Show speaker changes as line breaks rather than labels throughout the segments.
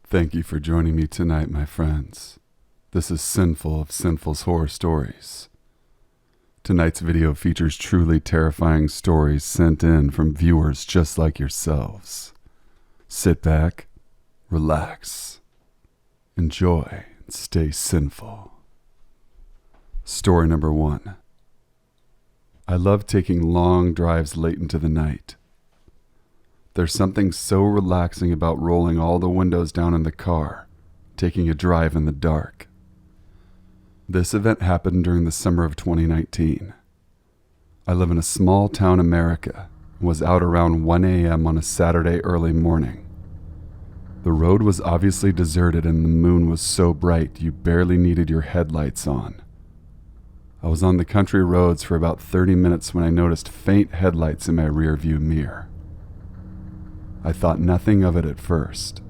Thank you for joining me tonight, my friends. This is Sinful of Sinful's Horror Stories. Tonight's video features truly terrifying stories sent in from viewers just like yourselves. Sit back, relax, enjoy, and stay sinful. Story number 1. I love taking long drives late into the night. There's something so relaxing about rolling all the windows down in the car, taking a drive in the dark. This event happened during the summer of 2019. I live in a small town America and was out around 1 a.m. on a Saturday early morning. The road was obviously deserted and the moon was so bright you barely needed your headlights on. I was on the country roads for about 30 minutes when I noticed faint headlights in my rearview mirror. I thought nothing of it at first.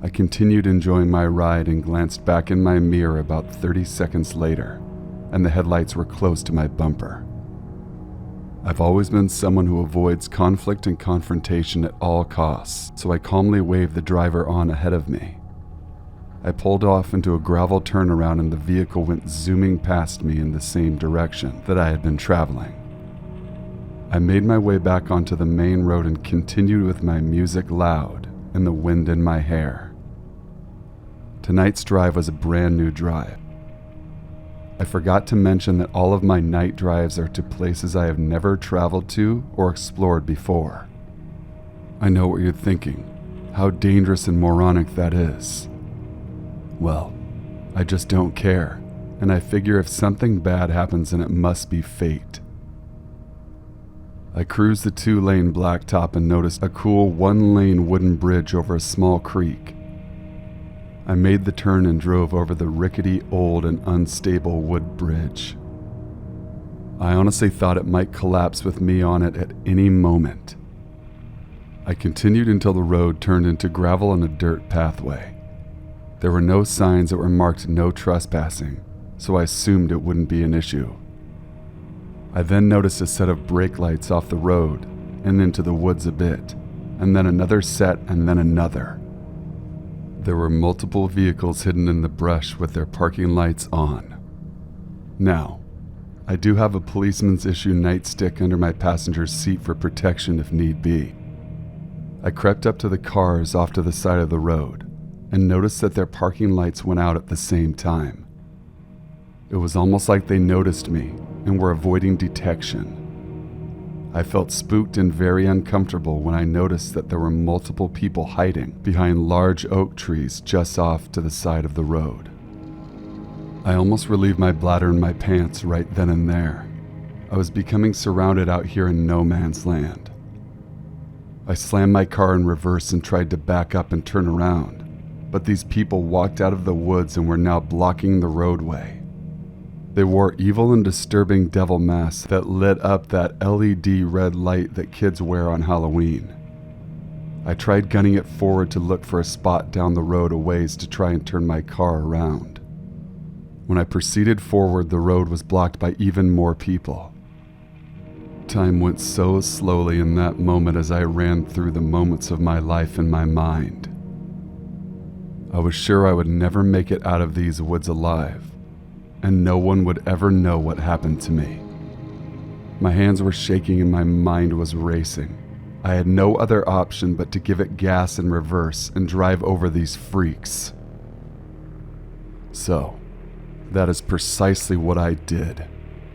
I continued enjoying my ride and glanced back in my mirror about 30 seconds later, and the headlights were close to my bumper. I've always been someone who avoids conflict and confrontation at all costs, so I calmly waved the driver on ahead of me. I pulled off into a gravel turnaround and the vehicle went zooming past me in the same direction that I had been traveling. I made my way back onto the main road and continued with my music loud and the wind in my hair. Tonight's drive was a brand new drive. I forgot to mention that all of my night drives are to places I have never traveled to or explored before. I know what you're thinking, how dangerous and moronic that is. Well, I just don't care, and I figure if something bad happens then it must be fate. I cruised the 2-lane blacktop and noticed a cool 1-lane wooden bridge over a small creek. I made the turn and drove over the rickety, old, and unstable wood bridge. I honestly thought it might collapse with me on it at any moment. I continued until the road turned into gravel and a dirt pathway. There were no signs that were marked no trespassing, so I assumed it wouldn't be an issue. I then noticed a set of brake lights off the road and into the woods a bit, and then another set and then another. There were multiple vehicles hidden in the brush with their parking lights on. Now, I do have a policeman's issue nightstick under my passenger's seat for protection if need be. I crept up to the cars off to the side of the road and noticed that their parking lights went out at the same time. It was almost like they noticed me and were avoiding detection. I felt spooked and very uncomfortable when I noticed that there were multiple people hiding behind large oak trees just off to the side of the road. I almost relieved my bladder in my pants right then and there. I was becoming surrounded out here in no man's land. I slammed my car in reverse and tried to back up and turn around, but these people walked out of the woods and were now blocking the roadway. They wore evil and disturbing devil masks that lit up that LED red light that kids wear on Halloween. I tried gunning it forward to look for a spot down the road a ways to try and turn my car around. When I proceeded forward, the road was blocked by even more people. Time went so slowly in that moment as I ran through the moments of my life in my mind. I was sure I would never make it out of these woods alive, and no one would ever know what happened to me. My hands were shaking and my mind was racing. I had no other option but to give it gas in reverse and drive over these freaks. So, that is precisely what I did.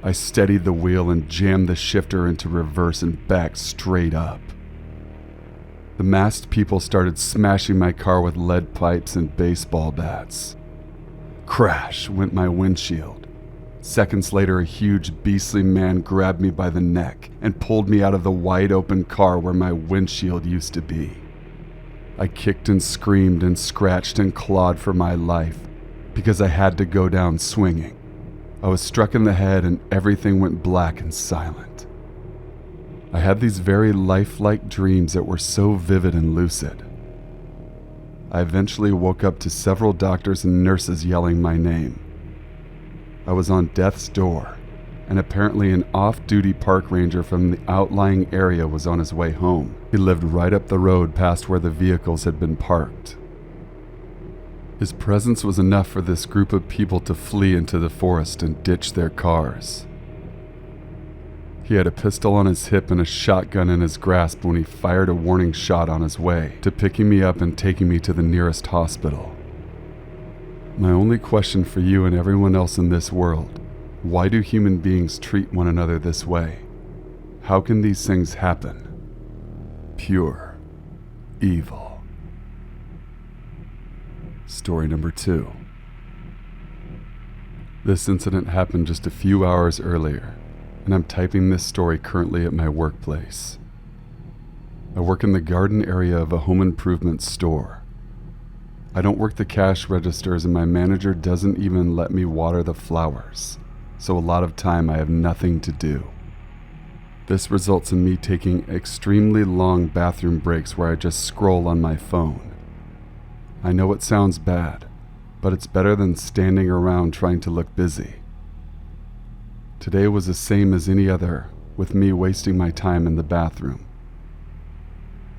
I steadied the wheel and jammed the shifter into reverse and backed straight up. The masked people started smashing my car with lead pipes and baseball bats. Crash went my windshield. Seconds later, a huge beastly man grabbed me by the neck and pulled me out of the wide open car where my windshield used to be. I kicked and screamed and scratched and clawed for my life because I had to go down swinging. I was struck in the head and everything went black and silent. I had these very lifelike dreams that were so vivid and lucid. I eventually woke up to several doctors and nurses yelling my name. I was on death's door, and apparently an off-duty park ranger from the outlying area was on his way home. He lived right up the road past where the vehicles had been parked. His presence was enough for this group of people to flee into the forest and ditch their cars. He had a pistol on his hip and a shotgun in his grasp when he fired a warning shot on his way to picking me up and taking me to the nearest hospital. My only question for you and everyone else in this world: why do human beings treat one another this way? How can these things happen? Pure evil. Story number 2. This incident happened just a few hours earlier, and I'm typing this story currently at my workplace. I work in the garden area of a home improvement store. I don't work the cash registers, and my manager doesn't even let me water the flowers, so a lot of time I have nothing to do. This results in me taking extremely long bathroom breaks where I just scroll on my phone. I know it sounds bad, but it's better than standing around trying to look busy. Today was the same as any other, with me wasting my time in the bathroom.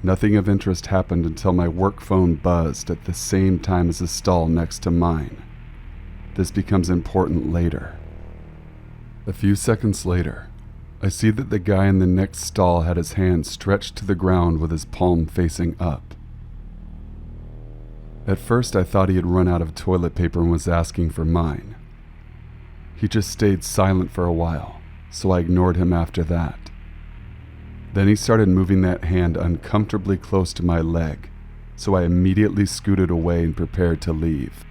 Nothing of interest happened until my work phone buzzed at the same time as the stall next to mine. This becomes important later. A few seconds later, I see that the guy in the next stall had his hand stretched to the ground with his palm facing up. At first I thought he had run out of toilet paper and was asking for mine. He just stayed silent for a while, so I ignored him after that. Then he started moving that hand uncomfortably close to my leg, so I immediately scooted away and prepared to leave.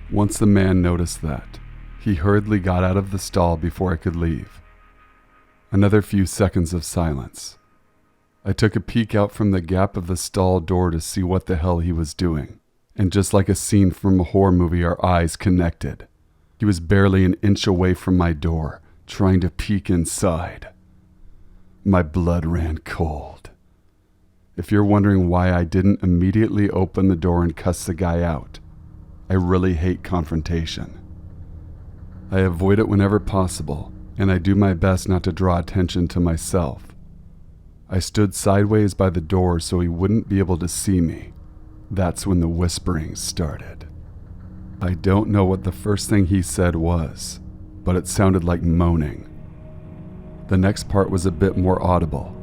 Once the man noticed that, he hurriedly got out of the stall before I could leave. Another few seconds of silence. I took a peek out from the gap of the stall door to see what the hell he was doing, and just like a scene from a horror movie, our eyes connected. He was barely an inch away from my door, trying to peek inside. My blood ran cold. If you're wondering why I didn't immediately open the door and cuss the guy out, I really hate confrontation. I avoid it whenever possible, and I do my best not to draw attention to myself. I stood sideways by the door so he wouldn't be able to see me. That's when the whispering started. I don't know what the first thing he said was, but it sounded like moaning. The next part was a bit more audible.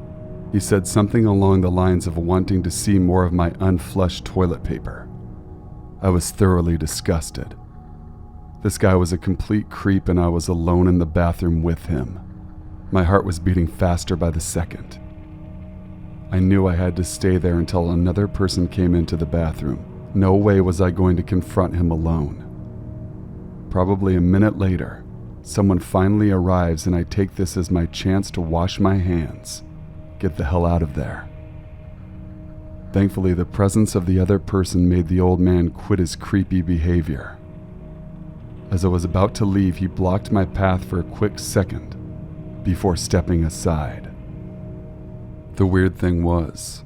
He said something along the lines of wanting to see more of my unflushed toilet paper. I was thoroughly disgusted. This guy was a complete creep, and I was alone in the bathroom with him. My heart was beating faster by the second. I knew I had to stay there until another person came into the bathroom. No way was I going to confront him alone. Probably a minute later, someone finally arrives, and I take this as my chance to wash my hands, get the hell out of there. Thankfully, the presence of the other person made the old man quit his creepy behavior. As I was about to leave, he blocked my path for a quick second before stepping aside. The weird thing was,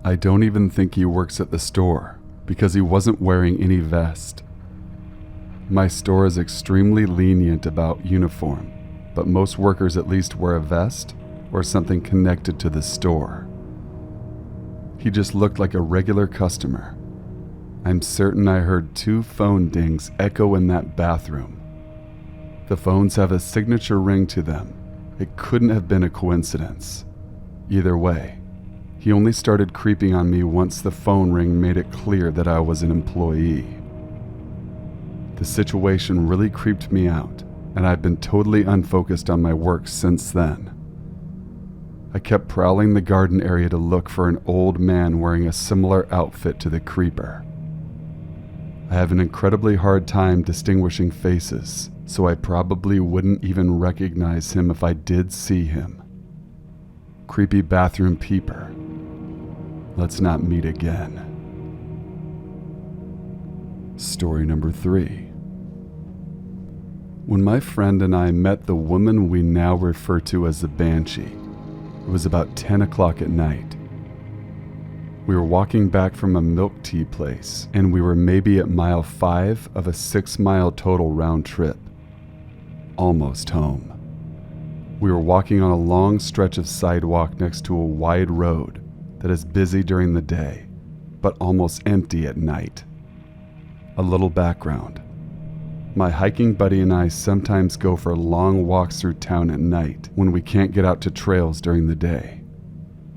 I don't even think he works at the store because he wasn't wearing any vest. My store is extremely lenient about uniform, but most workers at least wear a vest or something connected to the store. He just looked like a regular customer. I'm certain I heard 2 phone dings echo in that bathroom. The phones have a signature ring to them. It couldn't have been a coincidence. Either way, he only started creeping on me once the phone ring made it clear that I was an employee. The situation really creeped me out, and I've been totally unfocused on my work since then. I kept prowling the garden area to look for an old man wearing a similar outfit to the creeper. I have an incredibly hard time distinguishing faces, so I probably wouldn't even recognize him if I did see him. Creepy bathroom peeper. Let's not meet again. Story number 3. When my friend and I met the woman we now refer to as the Banshee, it was about 10 o'clock at night. We were walking back from a milk tea place, and we were maybe at mile 5 of a 6-mile total round trip. Almost home. We were walking on a long stretch of sidewalk next to a wide road that is busy during the day, but almost empty at night. A little background. My hiking buddy and I sometimes go for long walks through town at night when we can't get out to trails during the day.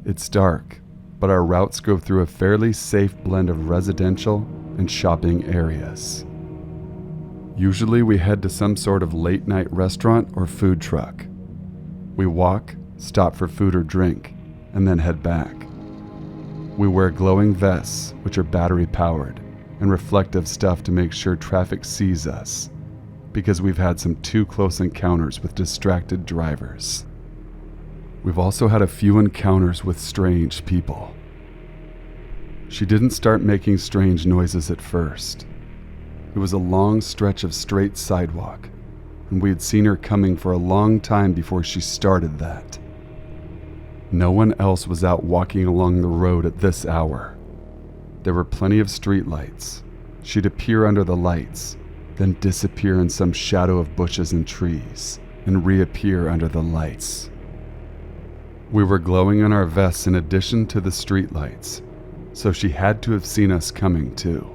It's dark, but our routes go through a fairly safe blend of residential and shopping areas. Usually we head to some sort of late-night restaurant or food truck. We walk, stop for food or drink, and then head back. We wear glowing vests, which are battery-powered, and reflective stuff to make sure traffic sees us, because we've had some too close encounters with distracted drivers. We've also had a few encounters with strange people. She didn't start making strange noises at first. It was a long stretch of straight sidewalk, and we had seen her coming for a long time before she started that. No one else was out walking along the road at this hour. There were plenty of streetlights. She'd appear under the lights, then disappear in some shadow of bushes and trees, and reappear under the lights. We were glowing in our vests in addition to the streetlights, so she had to have seen us coming too.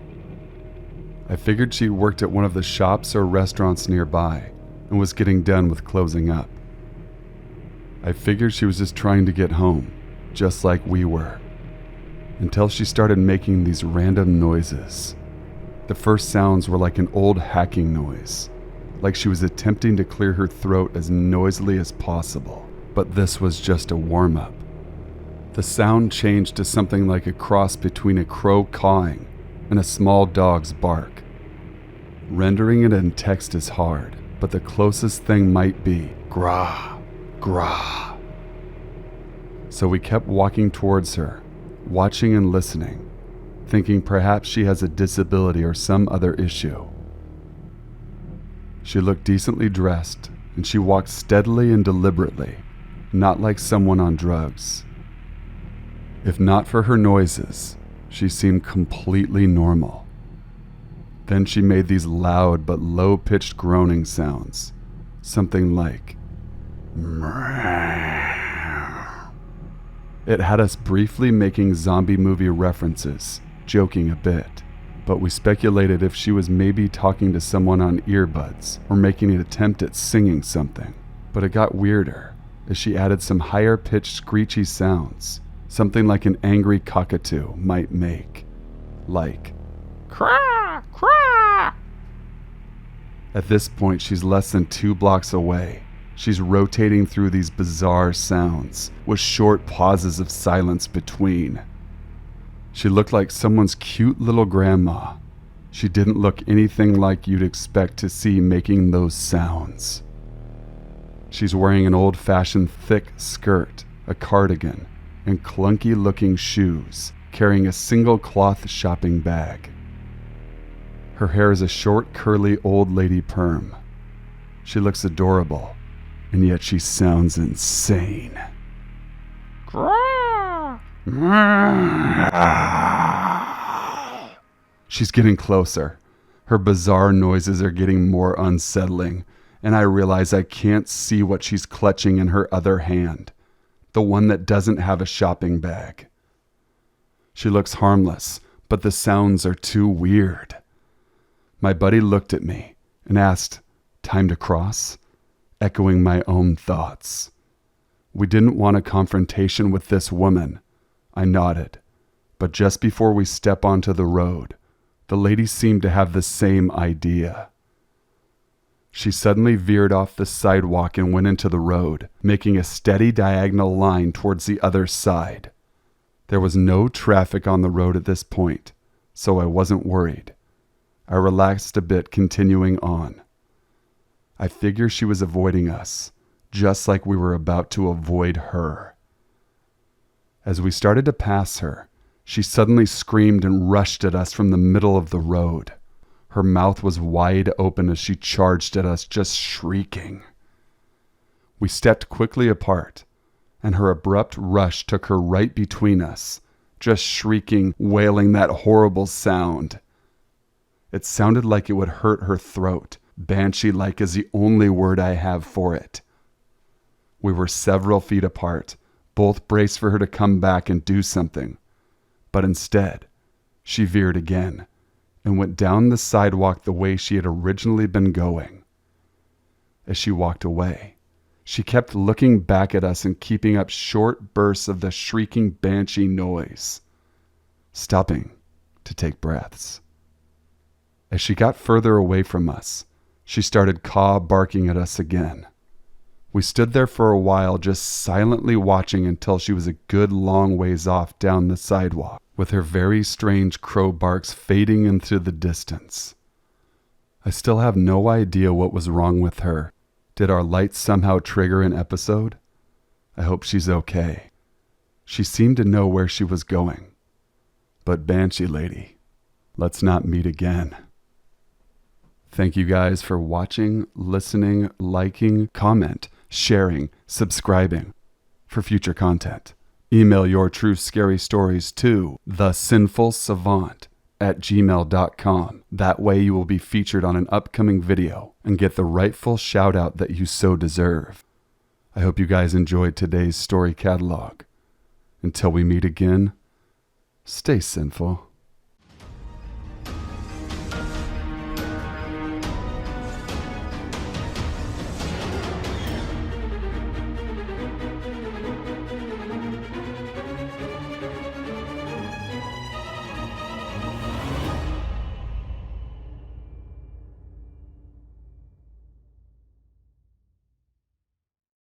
I figured she worked at one of the shops or restaurants nearby and was getting done with closing up. I figured she was just trying to get home, just like we were, until she started making these random noises. The first sounds were like an old hacking noise, like she was attempting to clear her throat as noisily as possible, but this was just a warm-up. The sound changed to something like a cross between a crow cawing and a small dog's bark. Rendering it in text is hard, but the closest thing might be grah, grah. So we kept walking towards her, watching and listening, thinking perhaps she has a disability or some other issue. She looked decently dressed, and she walked steadily and deliberately, not like someone on drugs. If not for her noises, she seemed completely normal. Then she made these loud but low-pitched groaning sounds, something like meow. It had us briefly making zombie movie references, joking a bit, but we speculated if she was maybe talking to someone on earbuds or making an attempt at singing something. But it got weirder as she added some higher-pitched screechy sounds, something like an angry cockatoo might make, like craw, craw. At this point, she's less than 2 blocks away. She's rotating through these bizarre sounds, with short pauses of silence between. She looked like someone's cute little grandma. She didn't look anything like you'd expect to see making those sounds. She's wearing an old-fashioned thick skirt, a cardigan, and clunky-looking shoes, carrying a single cloth shopping bag. Her hair is a short, curly old lady perm. She looks adorable, and yet she sounds insane. She's getting closer. Her bizarre noises are getting more unsettling, and I realize I can't see what she's clutching in her other hand, the one that doesn't have a shopping bag. She looks harmless, but the sounds are too weird. My buddy looked at me and asked, "Time to cross?" Echoing my own thoughts. We didn't want a confrontation with this woman. I nodded, but just before we step onto the road, the lady seemed to have the same idea. She suddenly veered off the sidewalk and went into the road, making a steady diagonal line towards the other side. There was no traffic on the road at this point, so I wasn't worried. I relaxed a bit, continuing on. I figured she was avoiding us, just like we were about to avoid her. As we started to pass her, she suddenly screamed and rushed at us from the middle of the road. Her mouth was wide open as she charged at us, just shrieking. We stepped quickly apart, and her abrupt rush took her right between us, just shrieking, wailing that horrible sound. It sounded like it would hurt her throat. Banshee-like is the only word I have for it. We were several feet apart, both braced for her to come back and do something. But instead, she veered again, and went down the sidewalk the way she had originally been going. As she walked away, she kept looking back at us and keeping up short bursts of the shrieking banshee noise, stopping to take breaths. As she got further away from us, she started caw barking at us again. We stood there for a while just silently watching until she was a good long ways off down the sidewalk, with her very strange crow barks fading into the distance. I still have no idea what was wrong with her. Did our lights somehow trigger an episode? I hope she's okay. She seemed to know where she was going. But Banshee Lady, let's not meet again. Thank you guys for watching, listening, liking, comment, sharing, subscribing for future content. Email your true scary stories to thesinfulsavant@gmail.com. That way you will be featured on an upcoming video and get the rightful shout out that you so deserve. I hope you guys enjoyed today's story catalog. Until we meet again, stay sinful.